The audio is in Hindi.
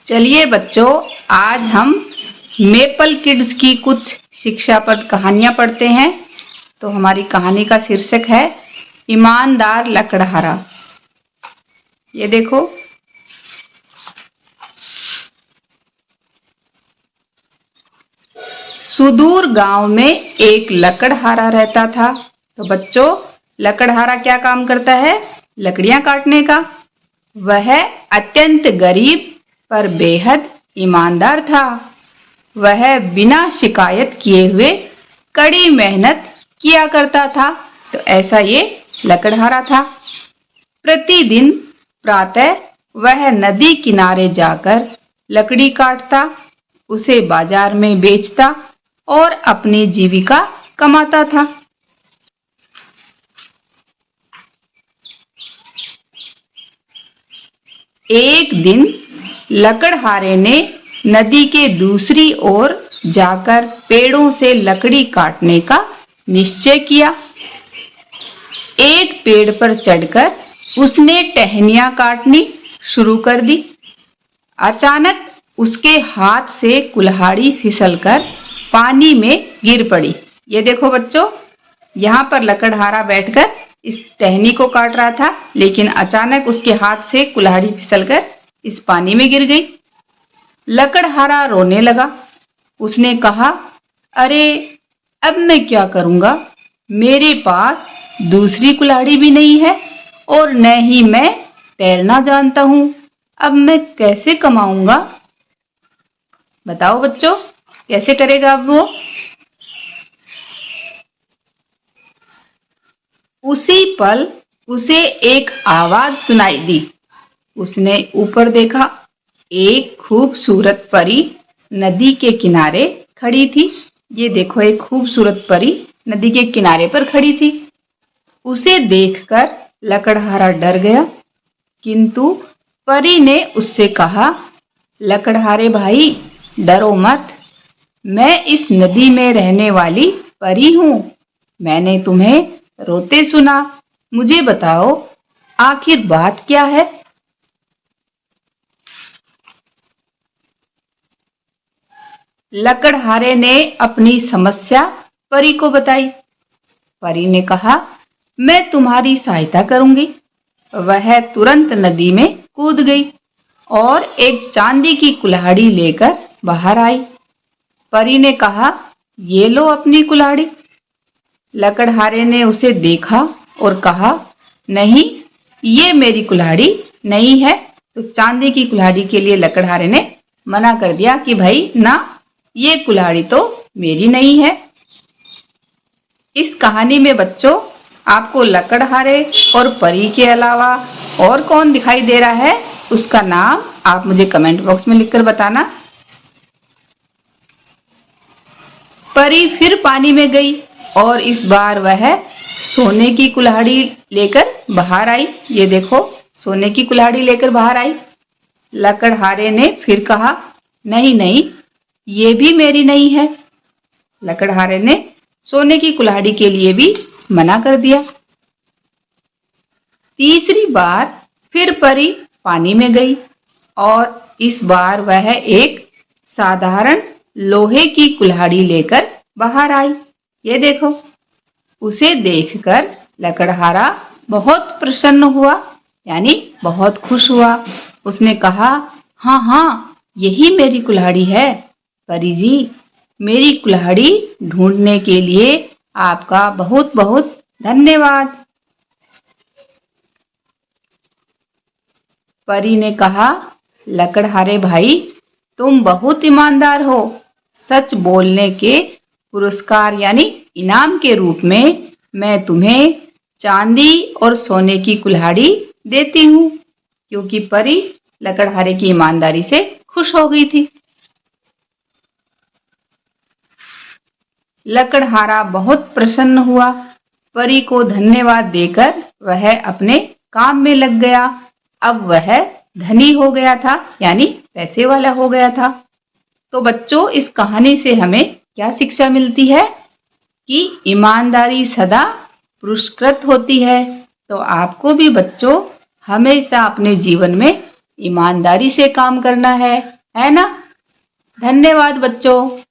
चलिए बच्चों, आज हम मेपल किड्स की कुछ शिक्षाप्रद कहानियां पढ़ते हैं। तो हमारी कहानी का शीर्षक है ईमानदार लकड़हारा। ये देखो, सुदूर गांव में एक लकड़हारा रहता था। तो बच्चों, लकड़हारा क्या काम करता है? लकड़ियां काटने का। वह अत्यंत गरीब पर बेहद ईमानदार था। वह बिना शिकायत किए हुए कड़ी मेहनत किया करता था। तो ऐसा ये लकड़हारा था। प्रतिदिन प्रातः वह नदी किनारे जाकर लकड़ी काटता, उसे बाजार में बेचता और अपनी जीविका कमाता था। एक दिन लकड़हारे ने नदी के दूसरी ओर जाकर पेड़ों से लकड़ी काटने का निश्चय किया। एक पेड़ पर चढ़कर उसने टहनियां काटनी शुरू कर दी। अचानक उसके हाथ से कुल्हाड़ी फिसलकर पानी में गिर पड़ी। ये देखो बच्चों, यहाँ पर लकड़हारा बैठकर इस टहनी को काट रहा था, लेकिन अचानक उसके हाथ से कुल्हाड़ी फिसलकर इस पानी में गिर गई। लकड़हारा रोने लगा। उसने कहा, अरे अब मैं क्या करूंगा? मेरे पास दूसरी कुल्हाड़ी भी नहीं है और न ही मैं तैरना जानता हूं। अब मैं कैसे कमाऊंगा? बताओ बच्चों, कैसे करेगा अब वो? उसी पल उसे एक आवाज सुनाई दी। उसने ऊपर देखा। एक खूबसूरत परी नदी के किनारे खड़ी थी। ये देखो, एक खूबसूरत परी नदी के किनारे पर खड़ी थी। उसे देखकर लकड़हारा डर गया, किंतु परी ने उससे कहा, लकड़हारे भाई, डरो मत। मैं इस नदी में रहने वाली परी हूं। मैंने तुम्हें रोते सुना। मुझे बताओ, आखिर बात क्या है? लकड़हारे ने अपनी समस्या परी को बताई। परी ने कहा, मैं तुम्हारी सहायता करूंगी। वह तुरंत नदी में कूद गई और एक चांदी की कुल्हाड़ी लेकर बाहर आई। परी ने कहा, ये लो अपनी कुल्हाड़ी। लकड़हारे ने उसे देखा और कहा, नहीं, ये मेरी कुल्हाड़ी नहीं है। तो चांदी की कुल्हाड़ी के लिए लकड़हारे ने मना कर दिया कि भाई ना, ये कुल्हाड़ी तो मेरी नहीं है। इस कहानी में बच्चों, आपको लकड़हारे और परी के अलावा और कौन दिखाई दे रहा है? उसका नाम आप मुझे कमेंट बॉक्स में लिखकर बताना। परी फिर पानी में गई और इस बार वह सोने की कुल्हाड़ी लेकर बाहर आई। ये देखो, सोने की कुल्हाड़ी लेकर बाहर आई। लकड़हारे ने फिर कहा, नहीं नहीं, ये भी मेरी नहीं है। लकड़हारे ने सोने की कुल्हाड़ी के लिए भी मना कर दिया। तीसरी बार फिर परी पानी में गई और इस बार वह एक साधारण लोहे की कुल्हाड़ी लेकर बाहर आई। ये देखो, उसे देखकर लकड़हारा बहुत प्रसन्न हुआ, यानी बहुत खुश हुआ। उसने कहा, हाँ हाँ, यही मेरी कुल्हाड़ी है। परी जी, मेरी कुल्हाड़ी ढूंढने के लिए आपका बहुत बहुत धन्यवाद। परी ने कहा, लकड़हारे भाई, तुम बहुत ईमानदार हो। सच बोलने के पुरस्कार यानी इनाम के रूप में मैं तुम्हें चांदी और सोने की कुल्हाड़ी देती हूँ। क्योंकि परी लकड़हारे की ईमानदारी से खुश हो गई थी। लकड़हारा बहुत प्रसन्न हुआ। परी को धन्यवाद देकर वह अपने काम में लग गया। अब वह धनी हो गया था, यानी पैसे वाला हो गया था। तो बच्चों, इस कहानी से हमें क्या शिक्षा मिलती है? कि ईमानदारी सदा पुरस्कृत होती है। तो आपको भी बच्चों हमेशा अपने जीवन में ईमानदारी से काम करना है ना? धन्यवाद बच्चों।